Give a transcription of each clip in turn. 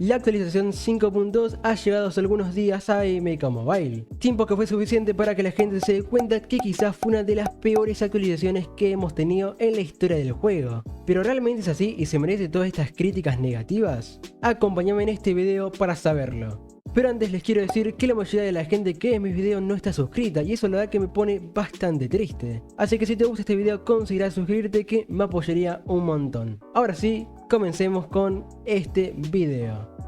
La actualización 5.2 ha llegado hace algunos días a MK Mobile, tiempo que fue suficiente para que la gente se dé cuenta que quizás fue una de las peores actualizaciones que hemos tenido en la historia del juego. ¿Pero realmente es así y se merece todas estas críticas negativas? Acompáñame en este video para saberlo. Pero antes les quiero decir que la mayoría de la gente que ve mis videos no está suscrita y eso la verdad que me pone bastante triste. Así que si te gusta este video considera suscribirte, que me apoyaría un montón. Ahora sí, comencemos con este video.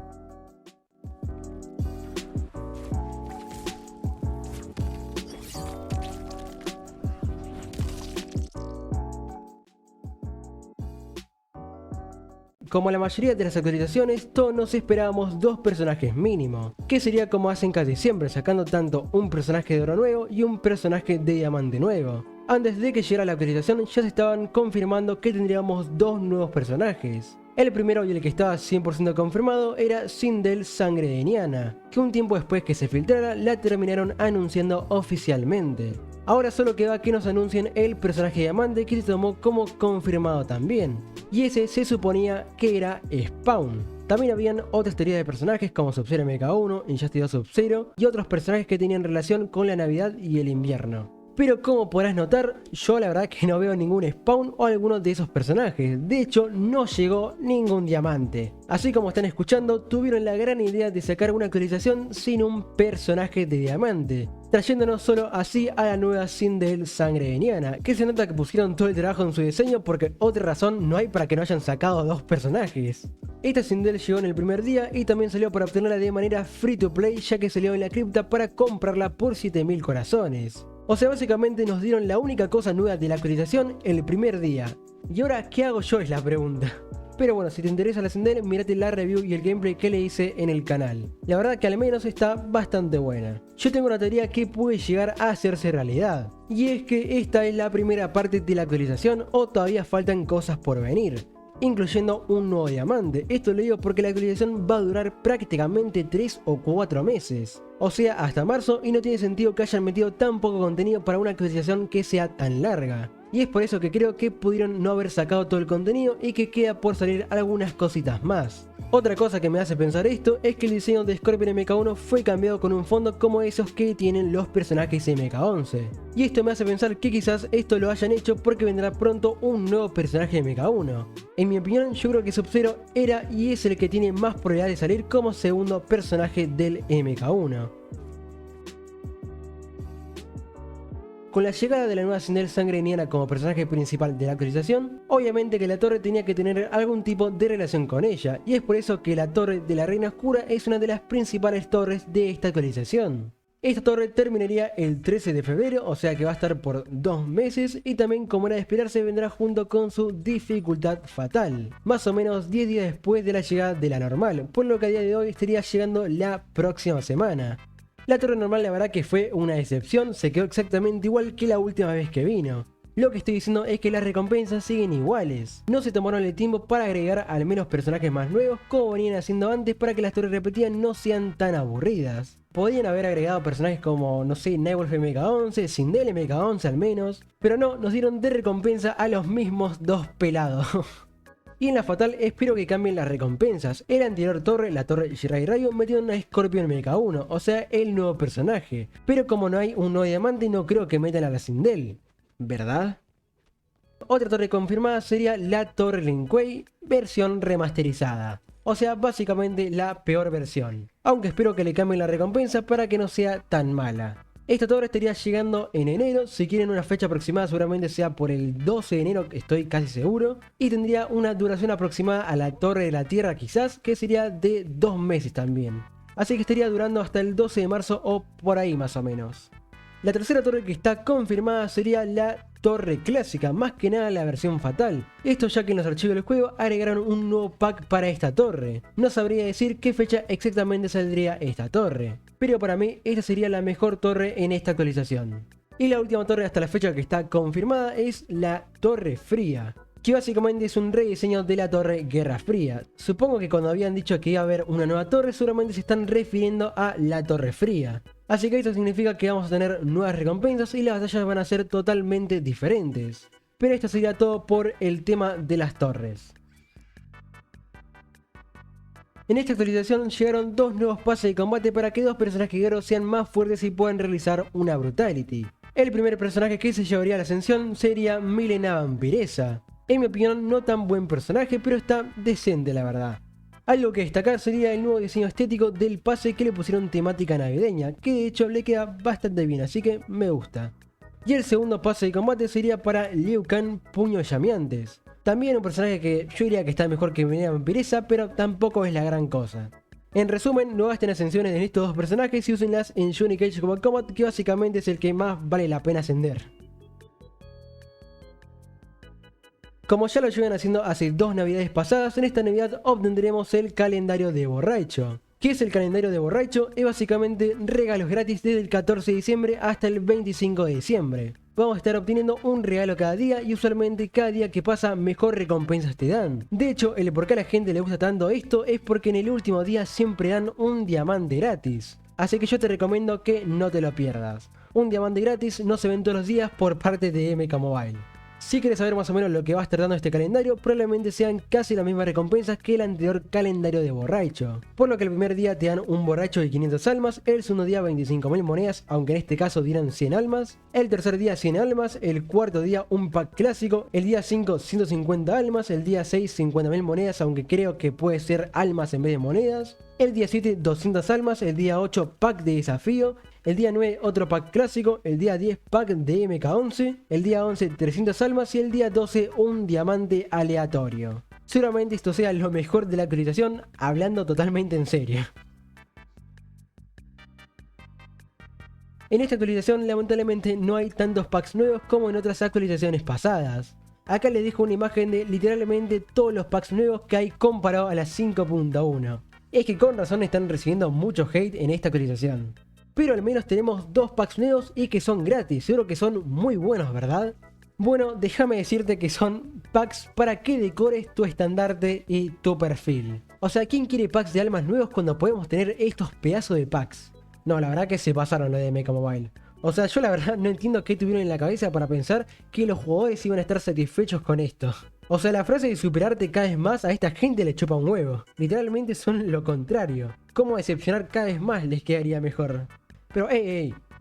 Como la mayoría de las actualizaciones, todos nos esperábamos dos personajes mínimo, que sería como hacen casi siempre, sacando tanto un personaje de oro nuevo y un personaje de diamante nuevo. Antes de que llegara la actualización ya se estaban confirmando que tendríamos dos nuevos personajes. El primero y el que estaba 100% confirmado era Sindel Sangre de Niana, que un tiempo después que se filtrara la terminaron anunciando oficialmente. Ahora solo queda que nos anuncien el personaje diamante que se tomó como confirmado también, y ese se suponía que era Spawn. También habían otras teorías de personajes como Sub-Zero MK1, Injustice 2 Sub-Zero y otros personajes que tenían relación con la Navidad y el invierno. Pero como podrás notar, yo la verdad que no veo ningún Spawn o alguno de esos personajes. De hecho, no llegó ningún diamante. Así como están escuchando, tuvieron la gran idea de sacar una actualización sin un personaje de diamante, trayéndonos solo así a la nueva Sindel Sangre de Niana, que se nota que pusieron todo el trabajo en su diseño porque otra razón no hay para que no hayan sacado dos personajes. Esta Sindel llegó en el primer día y también salió para obtenerla de manera free to play, ya que salió en la cripta para comprarla por 7000 corazones. O sea, básicamente nos dieron la única cosa nueva de la actualización el primer día. ¿Y ahora qué hago yo? Es la pregunta. Pero bueno, si te interesa la Sindel, mírate la review y el gameplay que le hice en el canal. La verdad que al menos está bastante buena. Yo tengo una teoría que puede llegar a hacerse realidad, y es que esta es la primera parte de la actualización o todavía faltan cosas por venir, incluyendo un nuevo diamante. Esto lo digo porque la actualización va a durar prácticamente 3 o 4 meses. O sea, hasta marzo, y no tiene sentido que hayan metido tan poco contenido para una actualización que sea tan larga. Y es por eso que creo que pudieron no haber sacado todo el contenido y que queda por salir algunas cositas más. Otra cosa que me hace pensar esto es que el diseño de Scorpion MK1 fue cambiado con un fondo como esos que tienen los personajes MK11. Y esto me hace pensar que quizás esto lo hayan hecho porque vendrá pronto un nuevo personaje de MK1. En mi opinión, yo creo que Sub-Zero era y es el que tiene más probabilidad de salir como segundo personaje del MK1. Con la llegada de la nueva Sindel Sangre de Niana como personaje principal de la actualización, obviamente que la torre tenía que tener algún tipo de relación con ella, y es por eso que la torre de la Reina Oscura es una de las principales torres de esta actualización. Esta torre terminaría el 13 de febrero, o sea que va a estar por 2 meses, y también como era de esperarse vendrá junto con su dificultad fatal, más o menos 10 días después de la llegada de la normal, por lo que a día de hoy estaría llegando la próxima semana. La torre normal la verdad que fue una decepción, se quedó exactamente igual que la última vez que vino. Lo que estoy diciendo es que las recompensas siguen iguales. No se tomaron el tiempo para agregar al menos personajes más nuevos como venían haciendo antes para que las torres repetidas no sean tan aburridas. Podían haber agregado personajes como, no sé, Nightwolf MK11, Sindel MK11 al menos, pero no, nos dieron de recompensa a los mismos dos pelados. Y en la fatal espero que cambien las recompensas. En la anterior torre, la torre Jiraiya Rayo, metieron a Scorpion MK1, o sea, el nuevo personaje. Pero como no hay un nuevo diamante, no creo que metan a la Sindel, ¿verdad? Otra torre confirmada sería la torre Lin Kuei, versión remasterizada. O sea, básicamente la peor versión. Aunque espero que le cambien la recompensa para que no sea tan mala. Esta torre estaría llegando en enero, si quieren una fecha aproximada seguramente sea por el 12 de enero, estoy casi seguro. Y tendría una duración aproximada a la Torre de la Tierra quizás, que sería de 2 meses también. Así que estaría durando hasta el 12 de marzo o por ahí más o menos. La tercera torre que está confirmada sería la torre clásica, más que nada la versión fatal. Esto ya que en los archivos del juego agregaron un nuevo pack para esta torre. No sabría decir qué fecha exactamente saldría esta torre, pero para mí esta sería la mejor torre en esta actualización. Y la última torre hasta la fecha que está confirmada es la Torre Fría, que básicamente es un rediseño de la torre Guerra Fría. Supongo que cuando habían dicho que iba a haber una nueva torre seguramente se están refiriendo a la Torre Fría. Así que esto significa que vamos a tener nuevas recompensas y las batallas van a ser totalmente diferentes. Pero esto sería todo por el tema de las torres. En esta actualización llegaron dos nuevos pases de combate para que dos personajes guerreros sean más fuertes y puedan realizar una Brutality. El primer personaje que se llevaría a la ascensión sería Milena Vampiresa. En mi opinión no tan buen personaje, pero está decente la verdad. Algo que destacar sería el nuevo diseño estético del pase que le pusieron temática navideña, que de hecho le queda bastante bien, así que me gusta. Y el segundo pase de combate sería para Liu Kang Puños Llameantes. También un personaje que yo diría que está mejor que Milena Vampiresa, pero tampoco es la gran cosa. En resumen, no gasten ascensiones en estos dos personajes y úsenlas en Johnny Cage como Combat, que básicamente es el que más vale la pena ascender. Como ya lo llevan haciendo hace dos navidades pasadas, en esta navidad obtendremos el calendario de borracho. ¿Qué es el calendario de borracho? Es básicamente regalos gratis desde el 14 de diciembre hasta el 25 de diciembre. Vamos a estar obteniendo un regalo cada día y usualmente cada día que pasa mejor recompensas te dan. De hecho, el por qué a la gente le gusta tanto esto es porque en el último día siempre dan un diamante gratis. Así que yo te recomiendo que no te lo pierdas. Un diamante gratis no se ven todos los días por parte de MK Mobile. Si quieres saber más o menos lo que va a estar dando este calendario, probablemente sean casi las mismas recompensas que el anterior calendario de borracho. Por lo que el primer día te dan un borracho de 500 almas, el segundo día 25.000 monedas, aunque en este caso dirán 100 almas, el tercer día 100 almas, el cuarto día un pack clásico, el día 5 150 almas, el día 6 50.000 monedas, aunque creo que puede ser almas en vez de monedas, el día 7 200 almas, el día 8 pack de desafío, el día 9 otro pack clásico, el día 10 pack de MK11, el día 11 300 almas y el día 12 un diamante aleatorio. Seguramente esto sea lo mejor de la actualización, hablando totalmente en serio. En esta actualización lamentablemente no hay tantos packs nuevos como en otras actualizaciones pasadas. Acá les dejo una imagen de literalmente todos los packs nuevos que hay comparado a la 5.1. Es que con razón están recibiendo mucho hate en esta actualización. Pero al menos tenemos dos packs nuevos y que son gratis, seguro que son muy buenos, ¿verdad? Bueno, déjame decirte que son packs para que decores tu estandarte y tu perfil. O sea, ¿quién quiere packs de almas nuevos cuando podemos tener estos pedazos de packs? No, la verdad que se pasaron lo de MK Mobile. O sea, yo la verdad no entiendo qué tuvieron en la cabeza para pensar que los jugadores iban a estar satisfechos con esto. O sea, la frase de superarte cada vez más a esta gente le chupa un huevo. Literalmente son lo contrario. ¿Cómo decepcionar cada vez más les quedaría mejor? Pero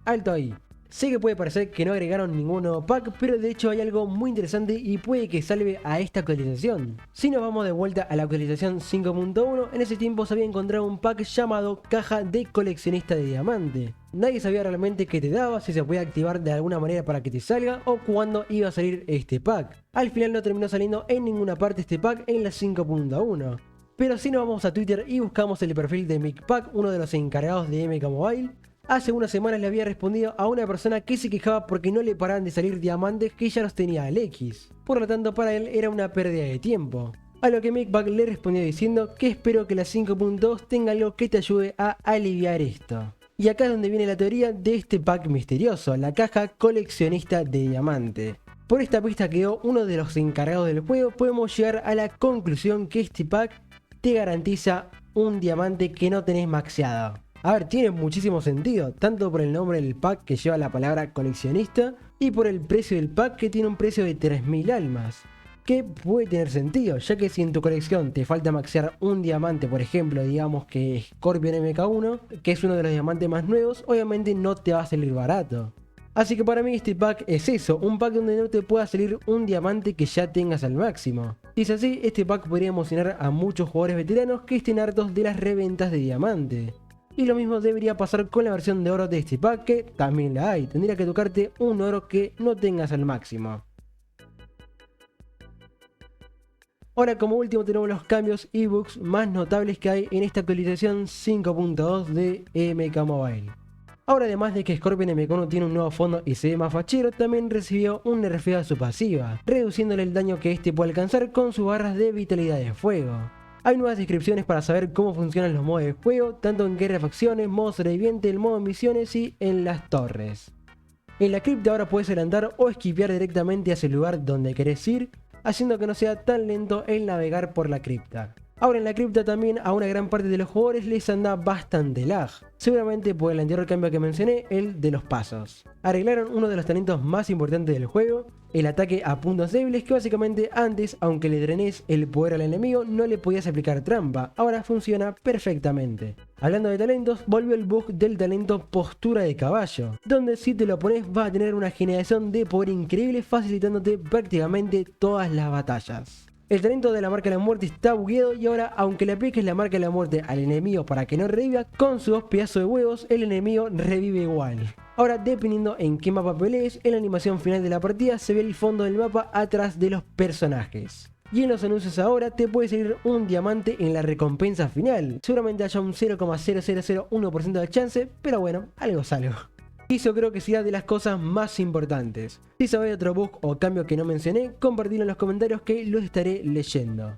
alto ahí. Sé que puede parecer que no agregaron ningún nuevo pack, pero de hecho hay algo muy interesante y puede que salve a esta actualización. Si nos vamos de vuelta a la actualización 5.1, en ese tiempo se había encontrado un pack llamado Caja de Coleccionista de Diamante. Nadie sabía realmente qué te daba, si se podía activar de alguna manera para que te salga o cuándo iba a salir este pack. Al final no terminó saliendo en ninguna parte este pack en la 5.1. Pero si nos vamos a Twitter y buscamos el perfil de MikPack, uno de los encargados de MK Mobile, hace unas semanas le había respondido a una persona que se quejaba porque no le paraban de salir diamantes que ya los tenía el X. Por lo tanto, para él era una pérdida de tiempo. A lo que MikPack le respondió diciendo que espero que la 5.2 tenga algo que te ayude a aliviar esto. Y acá es donde viene la teoría de este pack misterioso, la caja coleccionista de diamante. Por esta pista que dio uno de los encargados del juego, podemos llegar a la conclusión que este pack te garantiza un diamante que no tenés maxeado. A ver, tiene muchísimo sentido, tanto por el nombre del pack que lleva la palabra coleccionista y por el precio del pack que tiene un precio de 3.000 almas. Que puede tener sentido, ya que si en tu colección te falta maxear un diamante, por ejemplo, digamos que Scorpion MK1, que es uno de los diamantes más nuevos, obviamente no te va a salir barato. Así que para mí este pack es eso, un pack donde no te pueda salir un diamante que ya tengas al máximo. Si es así, este pack podría emocionar a muchos jugadores veteranos que estén hartos de las reventas de diamante. Y lo mismo debería pasar con la versión de oro de este pack, que también la hay, tendría que tocarte un oro que no tengas al máximo. Ahora, como último tenemos los cambios y bugs más notables que hay en esta actualización 5.2 de MK Mobile. Ahora, además de que Scorpion MK1 tiene un nuevo fondo y se ve más fachero, también recibió un nerfeo a su pasiva, reduciéndole el daño que este puede alcanzar con sus barras de vitalidad de fuego. Hay nuevas descripciones para saber cómo funcionan los modos de juego, tanto en guerra de facciones, modo sobreviviente, el modo misiones y en las torres. En la cripta ahora puedes adelantar o esquipear directamente hacia el lugar donde querés ir, haciendo que no sea tan lento el navegar por la cripta. Ahora en la cripta también a una gran parte de los jugadores les anda bastante lag, seguramente por el anterior cambio que mencioné, el de los pasos. Arreglaron uno de los talentos más importantes del juego, el ataque a puntos débiles, que básicamente antes, aunque le drenes el poder al enemigo, no le podías aplicar trampa, ahora funciona perfectamente. Hablando de talentos, volvió el bug del talento postura de caballo, donde si te lo pones vas a tener una generación de poder increíble facilitándote prácticamente todas las batallas. El talento de la marca de la muerte está bugueado y ahora, aunque le apliques la marca de la muerte al enemigo para que no reviva, con sus 2 pedazos de huevos el enemigo revive igual. Ahora, dependiendo en qué mapa pelees, en la animación final de la partida se ve el fondo del mapa atrás de los personajes. Y en los anuncios ahora te puede salir un diamante en la recompensa final. Seguramente haya un 0,0001% de chance, pero bueno, algo es algo. Y eso creo que será de las cosas más importantes. Si sabéis otro bug o cambio que no mencioné, compartidlo en los comentarios que los estaré leyendo.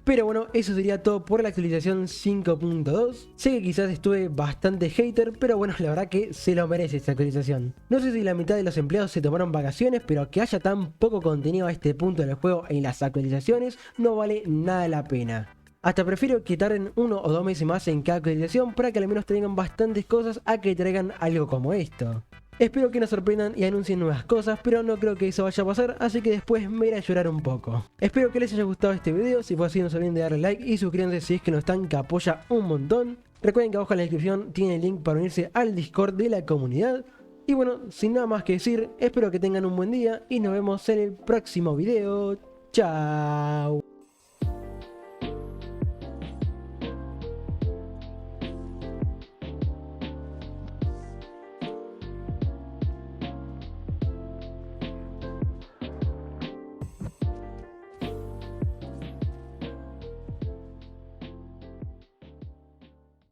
Pero bueno, eso sería todo por la actualización 5.2. Sé que quizás estuve bastante hater, pero bueno, la verdad que se lo merece esta actualización. No sé si la mitad de los empleados se tomaron vacaciones, pero que haya tan poco contenido a este punto del juego en las actualizaciones no vale nada la pena. Hasta prefiero que tarden 1 o 2 meses más en cada actualización para que al menos traigan bastantes cosas a que traigan algo como esto. Espero que nos sorprendan y anuncien nuevas cosas, pero no creo que eso vaya a pasar, así que después me iré a llorar un poco. Espero que les haya gustado este video, si fue así no se olviden de darle like y suscríbanse si es que no están, que apoya un montón. Recuerden que abajo en la descripción tienen el link para unirse al Discord de la comunidad. Y bueno, sin nada más que decir, espero que tengan un buen día y nos vemos en el próximo video. Chao.